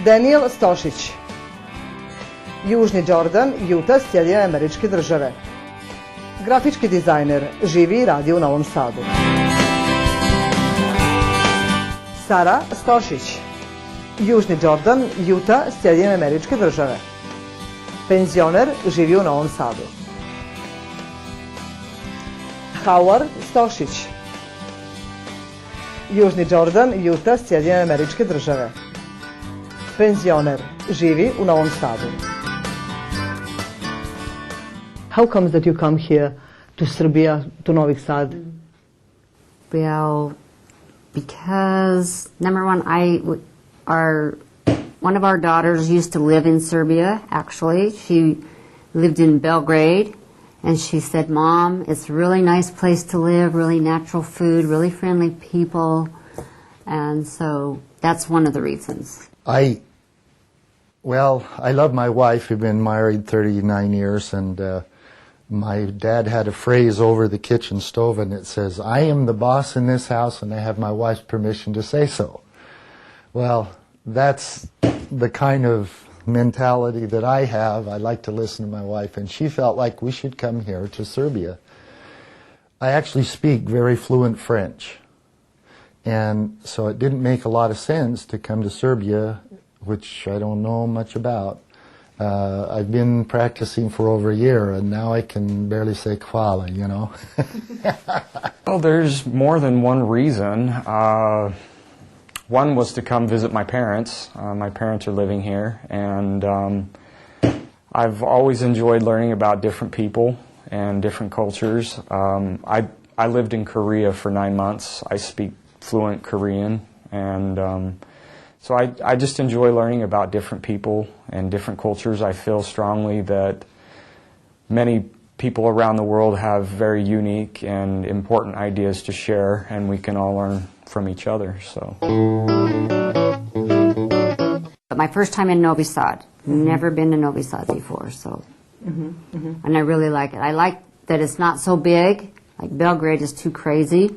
Daniel Stošić, Južni Jordan, Utah, Sjedinjene Američke Države. Grafički dizajner, živi i radi u Novom Sadu. Sara Stošić, Južni Jordan, Utah, Sjedinjene Američke Države. Penzioner, živi u Novom Sadu. Howard Stošić, Južni Jordan, Utah, Sjedinjene Američke Države. Penzioner, živi u Novom Sadu. How comes that you come here to Serbia, to Novi Sad? Well, because number one, one of our daughters used to live in Serbia, actually. She lived in Belgrade, and she said, Mom, it's a really nice place to live, really natural food, really friendly people, and so that's one of the reasons. I love my wife. We've been married 39 years, and my dad had a phrase over the kitchen stove, and it says, I am the boss in this house, and I have my wife's permission to say so. Well, that's the kind of mentality that I have. I like to listen to my wife, and she felt like we should come here to Serbia. I actually speak very fluent French, and so it didn't make a lot of sense to come to Serbia, which I don't know much about. I've been practicing for over a year, and now I can barely say hvala, you know. Well, there's more than one reason. One was to come visit my parents. My parents are living here, and I've always enjoyed learning about different people and different cultures. I lived in Korea for 9 months. I speak fluent Korean, and so I just enjoy learning about different people and different cultures. I feel strongly that many people around the world have very unique and important ideas to share, and we can all learn from each other. So, my first time in Novi Sad. Never been to Novi Sad before, so and I really like it. I like that it's not so big. Like Belgrade is too crazy,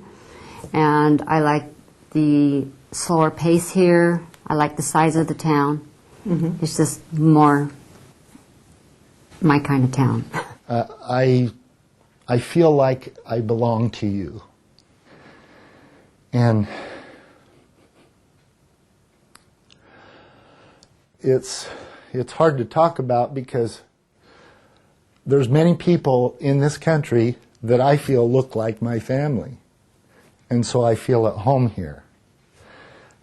and I like the slower pace here. I like the size of the town. It's just more my kind of town. I feel like I belong to you. And it's hard to talk about because there's many people in this country that I feel look like my family. And so I feel at home here.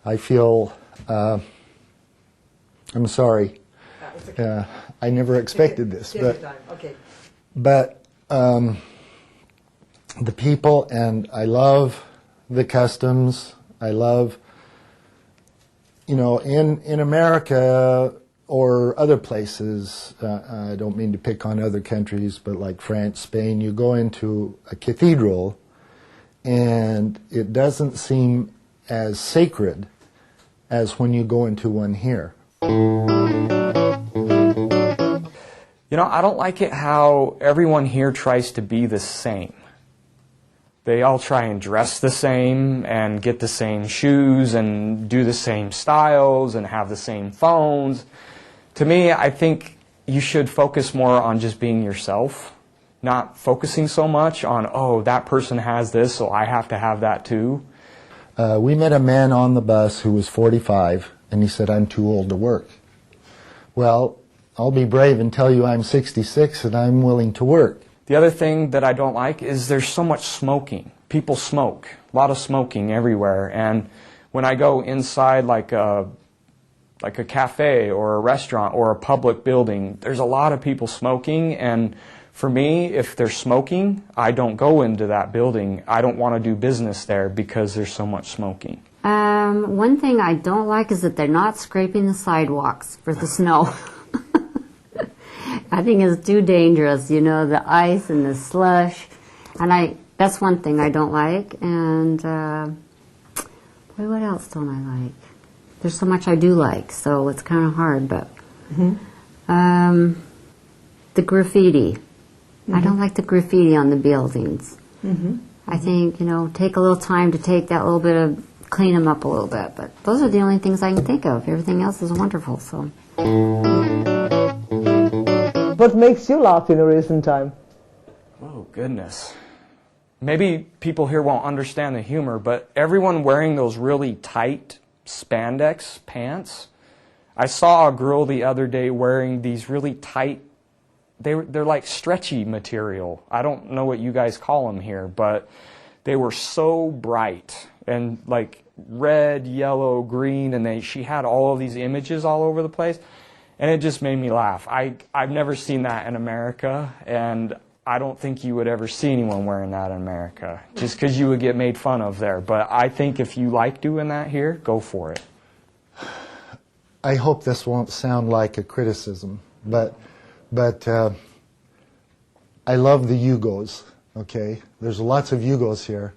I feel, I'm sorry, I never expected this, but the people, and I love the customs. I love, you know, in America or other places, I don't mean to pick on other countries, but like France, Spain, you go into a cathedral and it doesn't seem as sacred as when you go into one here. you know, I don't like it how everyone here tries to be the same. They all try and dress the same and get the same shoes and do the same styles and have the same phones. To me, I think you should focus more on just being yourself, not focusing so much on, oh, that person has this, so I have to have that too. We met a man on the bus who was 45, and he said, I'm too old to work. Well, I'll be brave and tell you I'm 66 and I'm willing to work. The other thing that I don't like is there's so much smoking. People smoke, a lot of smoking everywhere. And when I go inside like a cafe or a restaurant or a public building, there's a lot of people smoking. And for me, if they're smoking, I don't go into that building. I don't want to do business there because there's so much smoking. One thing I don't like is that they're not scraping the sidewalks for the snow. I think it's too dangerous, you know, the ice and the slush. And that's one thing I don't like. And, boy, what else don't I like? There's so much I do like, so it's kind of hard, but... Mm-hmm. The graffiti. Mm-hmm. I don't like the graffiti on the buildings. Mm-hmm. I think, you know, take a little time to take that little bit of clean them up a little bit. But those are the only things I can think of. Everything else is wonderful. So. What makes you laugh in a recent time? Oh, goodness. Maybe people here won't understand the humor, but everyone wearing those really tight spandex pants. I saw a girl the other day wearing these really tight, they're like stretchy material. I don't know what you guys call them here, but they were so bright and like red, yellow, green, and she had all of these images all over the place, and it just made me laugh. I've never seen that in America, and I don't think you would ever see anyone wearing that in America, just because you would get made fun of there. But I think if you like doing that here, go for it. I hope this won't sound like a criticism, but I love the Yugos, okay? There's lots of Yugos here.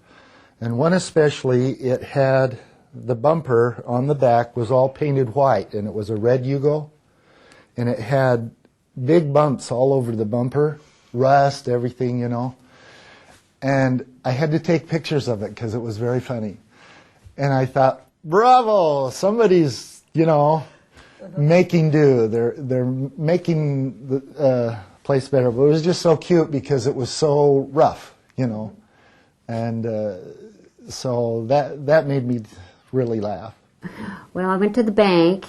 And one especially, it had the bumper on the back was all painted white, and it was a red Yugo. And it had big bumps all over the bumper, rust, everything, you know. And I had to take pictures of it because it was very funny. And I thought, bravo, somebody's, you know, making do. They're making the place better. But it was just so cute because it was so rough, you know. And so that made me really laugh. Well, I went to the bank,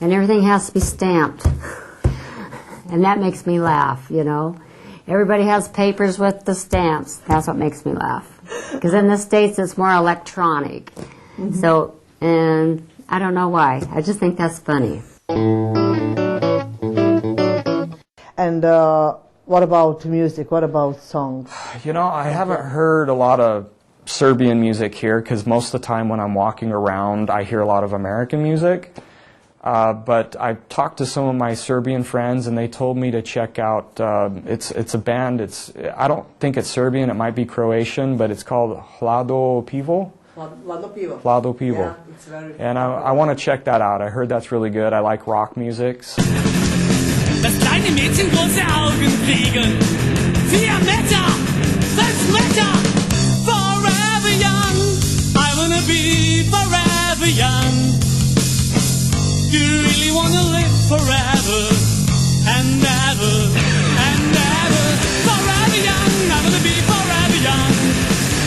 and everything has to be stamped. And that makes me laugh, you know. Everybody has papers with the stamps. That's what makes me laugh. Because in the States, it's more electronic. Mm-hmm. So, and I don't know why. I just think that's funny. And what about music? What about songs? You know, I haven't heard a lot of Serbian music here because most of the time when I'm walking around, I hear a lot of American music. But I've talked to some of my Serbian friends, and they told me to check out. It's a band. I don't think it's Serbian. It might be Croatian, but it's called Hlado Pivo. Hlado Pivo. Yeah, it's very and I want to check that out. I heard that's really good. I like rock music. Das kleine Mädchen große Augen kriegen. 4 Meter, 5 Meter. Forever young. I wanna be forever young. Do you really wanna live forever and ever and ever? Forever young. I wanna be forever young.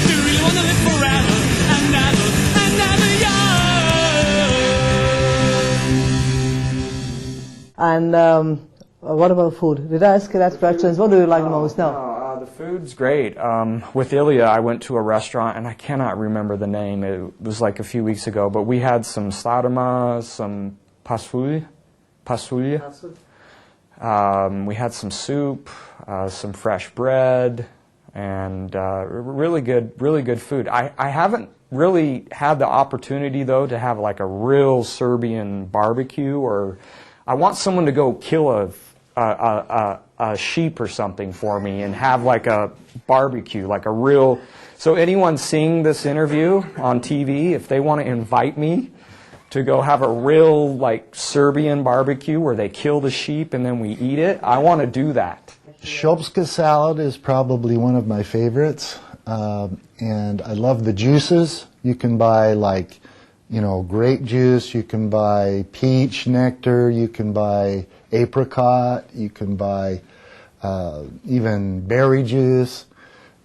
Do you really wanna live forever and ever and ever young? And what about food? Did I ask you that question? What do you like the most now? The food's great. With Ilya, I went to a restaurant, and I cannot remember the name. It was like a few weeks ago, but we had some sladoma, some pasulja. We had some soup, some fresh bread, and really good food. I haven't really had the opportunity, though, to have like a real Serbian barbecue, or I want someone to go kill a sheep or something for me and have like a barbecue, like a real. So anyone seeing this interview on TV, if they want to invite me to go have a real like Serbian barbecue where they kill the sheep and then we eat it, I want to do that. Shopska salad is probably one of my favorites, and I love the juices. You can buy like, you know, grape juice, you can buy peach nectar, you can buy apricot, you can buy even berry juice.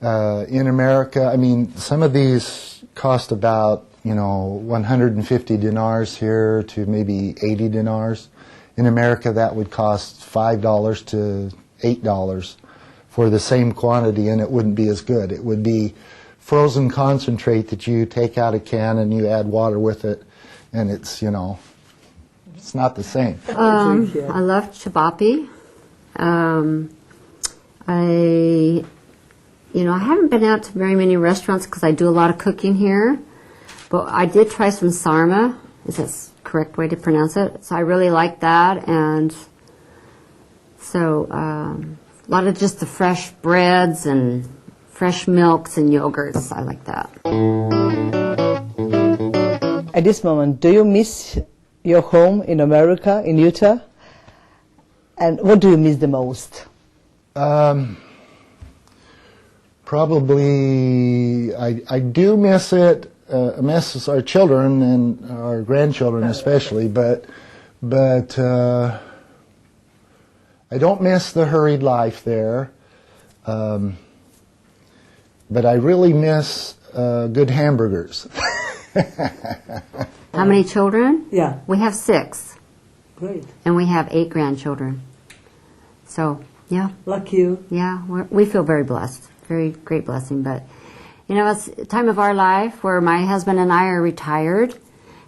In America, I mean, some of these cost about, you know, 150 dinars here to maybe 80 dinars. In America, that would cost $5 to $8 for the same quantity, and it wouldn't be as good. It would be frozen concentrate that you take out a can and you add water with it, and it's, you know, it's not the same. I love chabapi. I haven't been out to very many restaurants because I do a lot of cooking here, but I did try some sarma. Is that the correct way to pronounce it? So I really like that, and so a lot of just the fresh breads and fresh milks and yogurts. I like that. At this moment, do you miss your home in America, in Utah? And what do you miss the most? Probably, I do miss it miss our children and our grandchildren especially, but I don't miss the hurried life there. But I really miss good hamburgers. How many children? Yeah. We have 6. Great. And we have 8 grandchildren. So, yeah. Lucky you. Yeah, we feel very blessed. Very great blessing. But, you know, it's a time of our life where my husband and I are retired.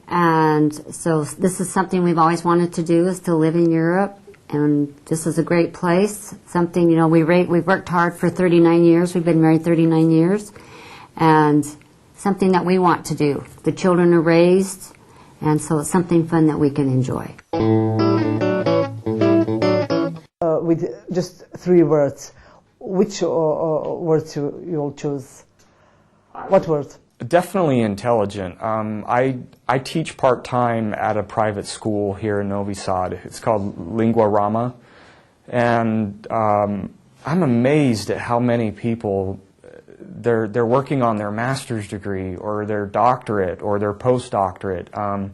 And so this is something we've always wanted to do, is to live in Europe. And this is a great place. Something, you know, we've worked hard for 39 years. We've been married 39 years. And something that we want to do. The children are raised, and so it's something fun that we can enjoy. With just 3 words, which words you'll choose? What words? Definitely intelligent. I teach part-time at a private school here in Novi Sad. It's called Lingua Rama. And I'm amazed at how many people, they're working on their master's degree or their doctorate or their postdoctorate. I'm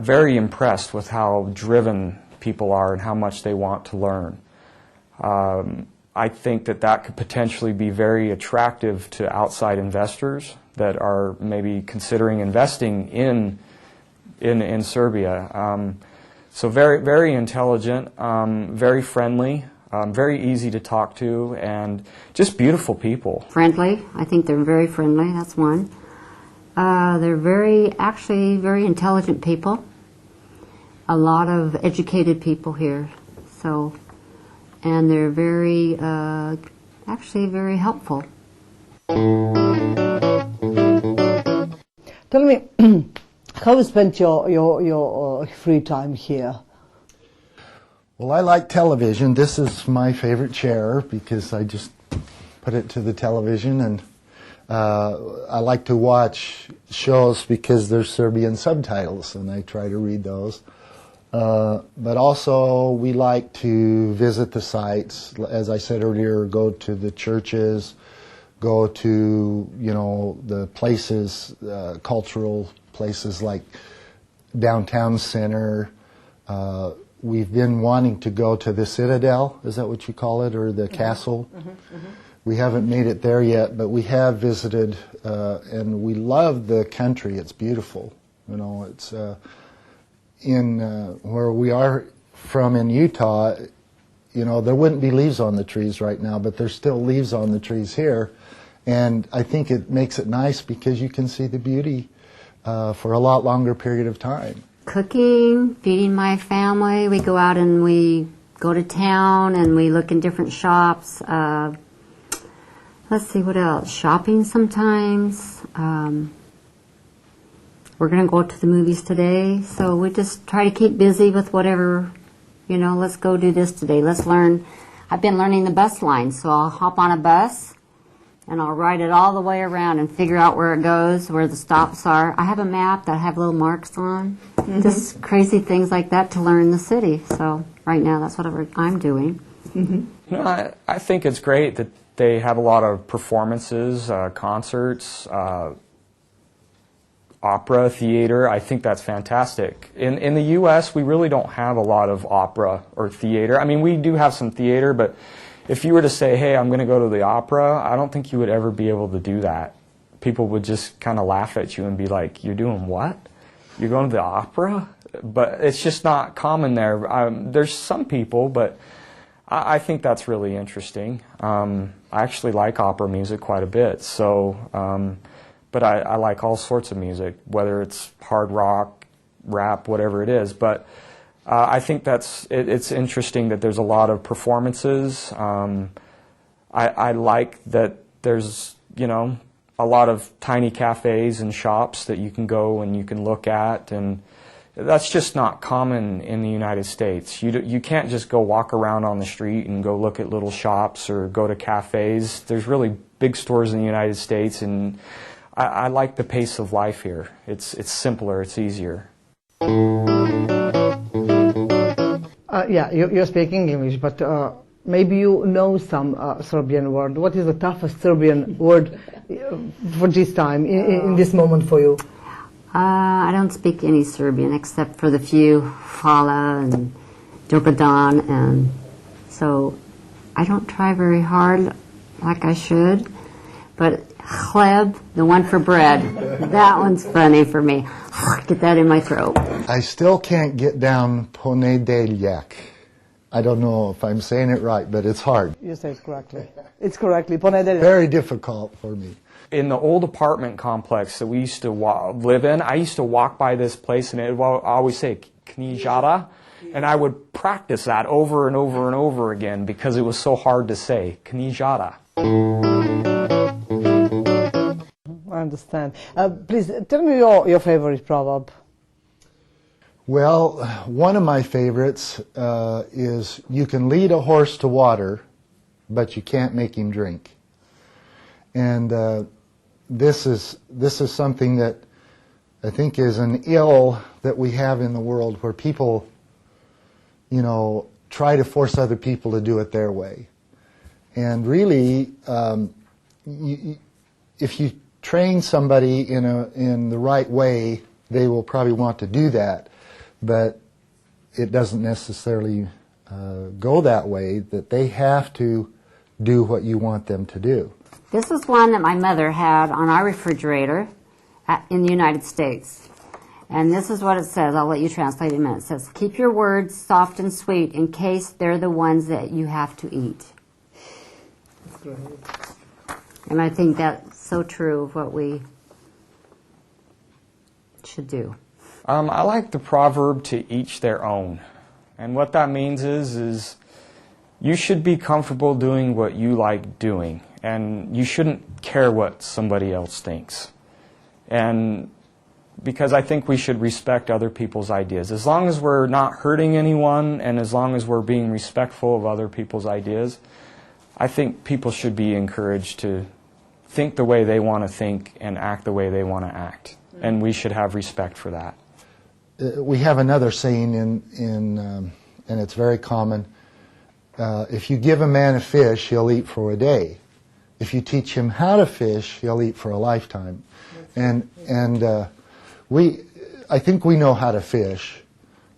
very impressed with how driven people are and how much they want to learn. I think that could potentially be very attractive to outside investors that are maybe considering investing in Serbia. So very, very intelligent, very friendly, very easy to talk to, and just beautiful people. Friendly. I think they're very friendly. That's one. They're actually very intelligent people. A lot of educated people here. So, and they're actually very helpful. Tell me, how you spent your free time here? Well, I like television. This is my favorite chair because I just put it to the television, and I like to watch shows because there's Serbian subtitles, and I try to read those. But also we like to visit the sites, as I said earlier, go to the churches, go to, you know, the places, cultural places like downtown center. We've been wanting to go to the Citadel, is that what you call it, or the castle? We haven't made it there yet, but we have visited, and we love the country. It's beautiful. You know, it's in where we are from in Utah. You know, there wouldn't be leaves on the trees right now, but there's still leaves on the trees here, and I think it makes it nice because you can see the beauty for a lot longer period of time. Cooking, feeding my family. We go out and we go to town and we look in different shops. Let's see, what else? Shopping sometimes. We're going to go to the movies today, so we just try to keep busy with whatever, you know, let's go do this today. Let's learn. I've been learning the bus line, so I'll hop on a bus and I'll ride it all the way around and figure out where it goes, where the stops are. I have a map that I have little marks on. Just crazy things like that to learn the city. So right now that's what I'm doing. You know, I think it's great that they have a lot of performances, concerts, opera, theater. I think that's fantastic. In the U.S., we really don't have a lot of opera or theater. I mean, we do have some theater, but if you were to say, hey, I'm going to go to the opera, I don't think you would ever be able to do that. People would just kind of laugh at you and be like, you're doing what? You're going to the opera? But it's just not common there. There's some people, but I think that's really interesting. I actually like opera music quite a bit, so... but I like all sorts of music, whether it's hard rock, rap, whatever it is. But I think it's interesting that there's a lot of performances. I like that there's, you know, a lot of tiny cafes and shops that you can go and you can look at, and that's just not common in the United States. You can't just go walk around on the street and go look at little shops or go to cafes. There's really big stores in the United States, and I like the pace of life here. It's simpler, it's easier. Yeah, you're speaking English, but Maybe you know some Serbian word. What is the toughest Serbian word for this time, in this moment for you? I don't speak any Serbian except for the few hvala and dobar dan, and so I don't try very hard like I should. But hleb, the one for bread, that one's funny for me. Get that in my throat. I still can't get down ponedeljak. I don't know if I'm saying it right, but it's hard. You say it correctly. It's correctly. Ponedeljak. Very difficult for me. In the old apartment complex that we used to live in, I used to walk by this place and it would always say knjižara, and I would practice that over and over and over again because it was so hard to say, knjižara. I understand. Please tell me your favorite proverb. Well, one of my favorites is, you can lead a horse to water, but you can't make him drink. And this is something that I think is an ill that we have in the world, where people, you know, try to force other people to do it their way. And really, if you train somebody in the right way, they will probably want to do that. But it doesn't necessarily go that way, that they have to do what you want them to do. This is one that my mother had on our refrigerator in the United States. And this is what it says. I'll let you translate in a minute. It says, keep your words soft and sweet in case they're the ones that you have to eat. That's great. And I think that's so true of what we should do. I like the proverb, to each their own. And what that means is you should be comfortable doing what you like doing. And you shouldn't care what somebody else thinks. And because I think we should respect other people's ideas. As long as we're not hurting anyone, and as long as we're being respectful of other people's ideas, I think people should be encouraged to think the way they want to think and act the way they want to act. And we should have respect for that. We have another saying and it's very common. If you give a man a fish, he'll eat for a day. If you teach him how to fish, he'll eat for a lifetime. And I think we know how to fish.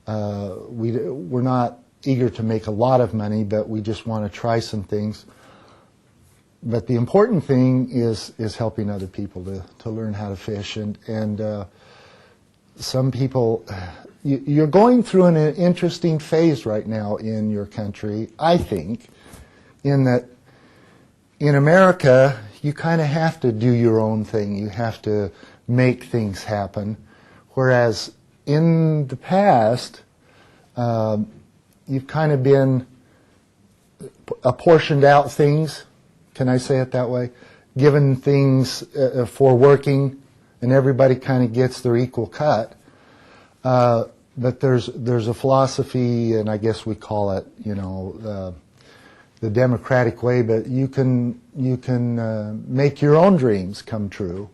We're not eager to make a lot of money, but we just want to try some things. But the important thing is helping other people to learn how to fish. And some people, you're going through an interesting phase right now in your country, I think, in that in America, you kind of have to do your own thing. You have to make things happen. Whereas in the past, you've kind of been apportioned out things, can I say it that way? Given things for working, and everybody kind of gets their equal cut. But there's a philosophy, and I guess we call it, you know, the democratic way. But you can make your own dreams come true.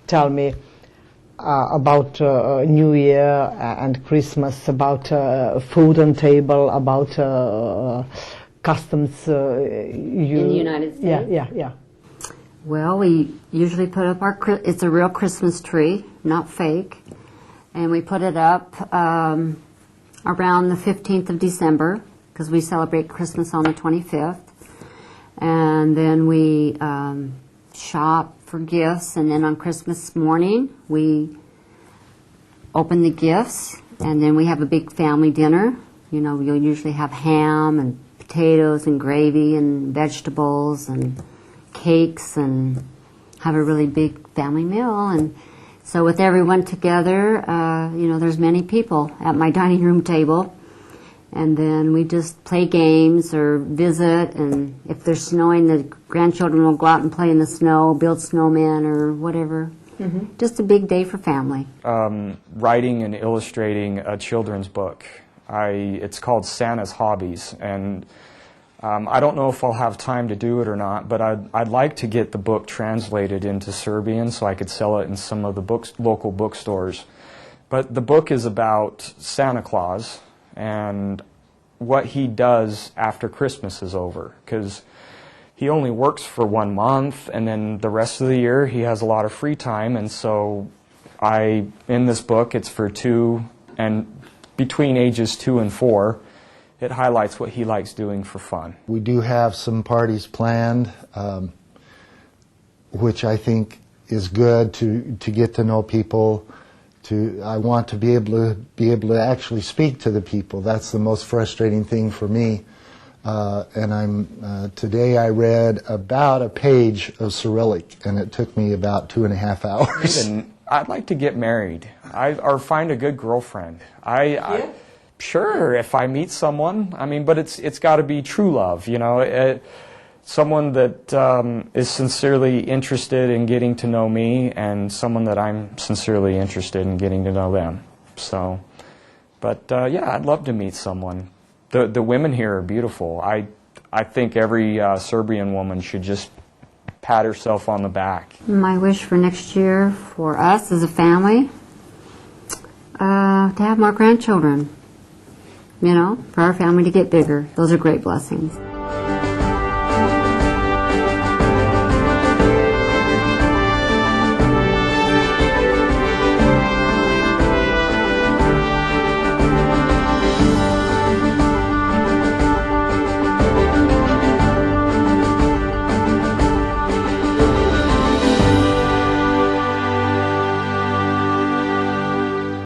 Tell me about New Year and Christmas, about food on table, about customs. In the United States? Yeah. Well, we usually put up it's a real Christmas tree, not fake. And we put it up around the 15th of December, because we celebrate Christmas on the 25th. And then we shop for gifts, and then on Christmas morning we open the gifts, and then we have a big family dinner. You know, you'll usually have ham and potatoes and gravy and vegetables and cakes, and have a really big family meal. And so with everyone together, you know, there's many people at my dining room table. And then we just play games or visit, and if there's snowing, the grandchildren will go out and play in the snow, build snowmen or whatever. Mm-hmm. Just a big day for family. Writing and illustrating a children's book. It's called Santa's Hobbies, and I don't know if I'll have time to do it or not, but I'd like to get the book translated into Serbian so I could sell it in some of the local bookstores. But the book is about Santa Claus and what he does after Christmas is over, because he only works for 1 month, and then the rest of the year he has a lot of free time, and so in this book, it's for between ages 2 and 4. It highlights what he likes doing for fun. We do have some parties planned, which I think is good to get to know people. I want to be able to actually speak to the people. That's the most frustrating thing for me. And today I read about a page of Cyrillic, and it took me about 2.5 hours. I'd like to get married, or find a good girlfriend. Sure, if I meet someone. I mean, but it's got to be true love, you know. Someone that is sincerely interested in getting to know me, and someone that I'm sincerely interested in getting to know them. So, but yeah, I'd love to meet someone. The women here are beautiful. I think every Serbian woman should just pat herself on the back. My wish for next year for us as a family, to have more grandchildren. You know, for our family to get bigger. Those are great blessings.